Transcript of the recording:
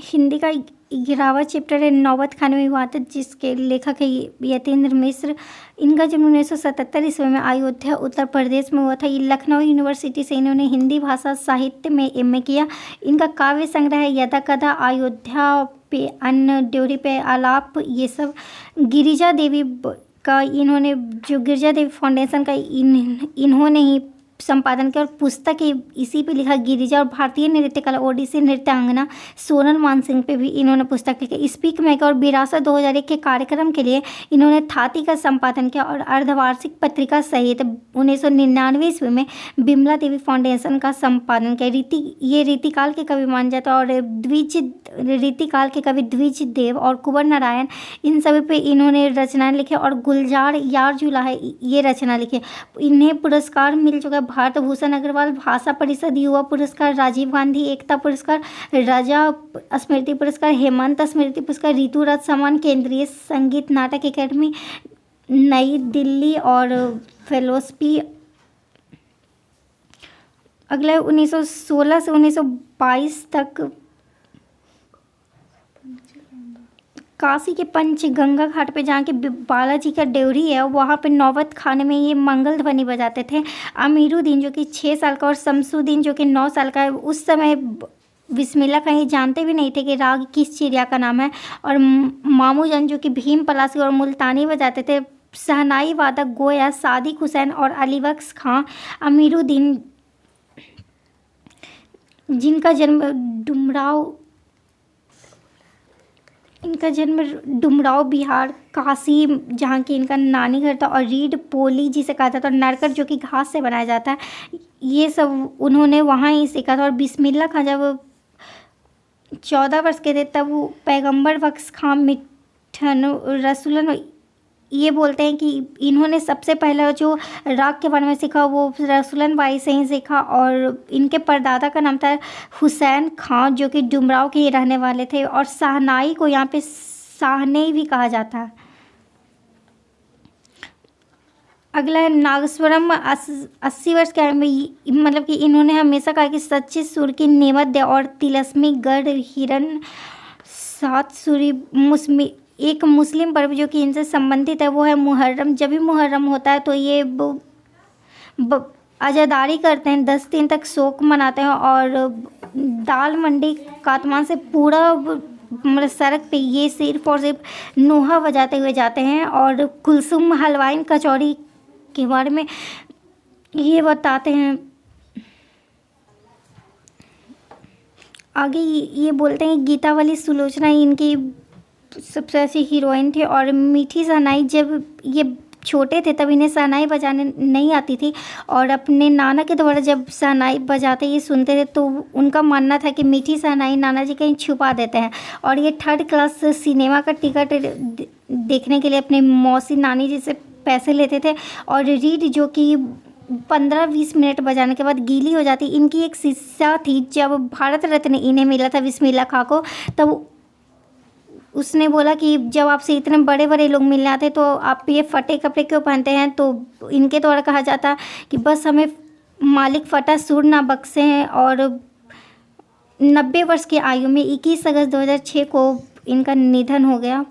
हिंदी का 11वां चैप्टर है नौबत खाने में हुआ था, जिसके लेखक है यतीन्द्र मिश्र। इनका जन्म 1977 ईस्वी में अयोध्या उत्तर प्रदेश में हुआ था। ये लखनऊ यूनिवर्सिटी से इन्होंने हिंदी भाषा साहित्य में एमए किया। इनका काव्य संग्रह है यदा कदा, अयोध्या पे अन्न, ड्योढ़ी पे आलाप, ये सब। गिरिजा देवी का इन्होंने जो गिरिजा देवी फाउंडेशन का इन्होंने ही संपादन किया और पुस्तक है इसी पे लिखा गिरिजा। और भारतीय नृत्य कला ओडिसी नृत्यांगना सोनल मानसिंह पे भी इन्होंने पुस्तक लिखी। स्पीक मेगा और विरासत 2001 के कार्यक्रम के लिए इन्होंने थाती का संपादन किया और अर्धवार्षिक पत्रिका सहित 1999 ईस्वी में बिमला देवी फाउंडेशन का संपादन किया। ये रीतिकाल के कवि मान जाता और रीतिकाल के कवि द्विज देव और कुंवर नारायण, इन सभी पे इन्होंने रचनाएं लिखी और गुलजार यार जुला है ये रचना लिखी। इन्हें पुरस्कार मिल चुका है भारत भूषण अग्रवाल भाषा परिषद युवा पुरस्कार, राजीव गांधी एकता पुरस्कार, राजा स्मृति पुरस्कार, हेमंत स्मृति पुरस्कार, ऋतु राज सम्मान, केंद्रीय संगीत नाटक एकेडमी नई दिल्ली और फेलोशिप। अगला 1916 से 1922 तक काशी के पंचगंगा घाट पे जहाँ के बालाजी का ड्योढ़ी है वहाँ पे नौबत खाने में ये मंगल ध्वनि बजाते थे। अमीरुद्दीन जो कि 6 साल का और शमसुद्दीन जो कि 9 साल का है, उस समय बिस्मिल्लाह खां ये जानते भी नहीं थे कि राग किस चिड़िया का नाम है। और मामूजान जो कि भीम पलासी और मुल्तानी बजाते थे। शहनाई वादक गोया सादिक हुसैन और अलीबख्श खां। अमीरुद्दीन जिनका जन्म डुमराव बिहार काशी जहाँ की इनका नानी घर था। और रीड पोली जिसे कहा जाता है, और नरकट जो कि घास से बनाया जाता है, ये सब उन्होंने वहाँ ही सीखा था। और बिस्मिल्लाह खां जब 14 वर्ष के थे तब वो पैगंबर बख्श खां मिठन रसूलन, ये बोलते हैं कि इन्होंने सबसे पहला जो राग के बारे में सीखा वो रसूलन बाई से ही सीखा। और इनके परदादा का नाम था हुसैन खां जो कि डुमराव के ही रहने वाले थे। और शहनाई को यहाँ पे शाहनई भी कहा जाता है। अगला है नागेश्वरम 80 वर्ष के आयु में, मतलब कि इन्होंने हमेशा कहा कि सच्चे सुर की नेमत दे और तिलस्मी गढ़ हिरन 7 सूरी। एक मुस्लिम पर्व जो कि इनसे संबंधित है वो है मुहर्रम। जब भी मुहर्रम होता है तो ये अज़ादारी करते हैं, 10 दिन तक शोक मनाते हैं। और दाल मंडी कातमान से पूरा मतलब सड़क पे ये सिर्फ और सिर्फ नोहा बजाते हुए जाते हैं। और कुलसुम हलवाई कचौड़ी के बारे में ये बताते हैं। आगे ये बोलते हैं गीतावली सुलोचना इनकी सबसे अच्छी हीरोइन थी। और मीठी शहनाई, जब ये छोटे थे तब इन्हें शहनाई बजाने नहीं आती थी और अपने नाना के द्वारा जब शहनाई बजाते ये सुनते थे तो उनका मानना था कि मीठी शहनाई नाना जी कहीं छुपा देते हैं। और ये 3rd क्लास सिनेमा का टिकट देखने के लिए अपने मौसी नानी जी से पैसे लेते थे। और रीड जो कि 15-20 मिनट बजाने के बाद गीली हो जाती। इनकी एक शिष्या थी, जब भारत रत्न इन्हें मिला था बिस्मिल्लाह खां को, तब उसने बोला कि जब आपसे इतने बड़े बड़े लोग मिलने आते तो आप ये फटे कपड़े क्यों पहनते हैं। तो इनके द्वारा कहा जाता कि बस हमें मालिक फटा सूर ना बख्शे हैं। और 90 वर्ष की आयु में 21 अगस्त 2006 को इनका निधन हो गया।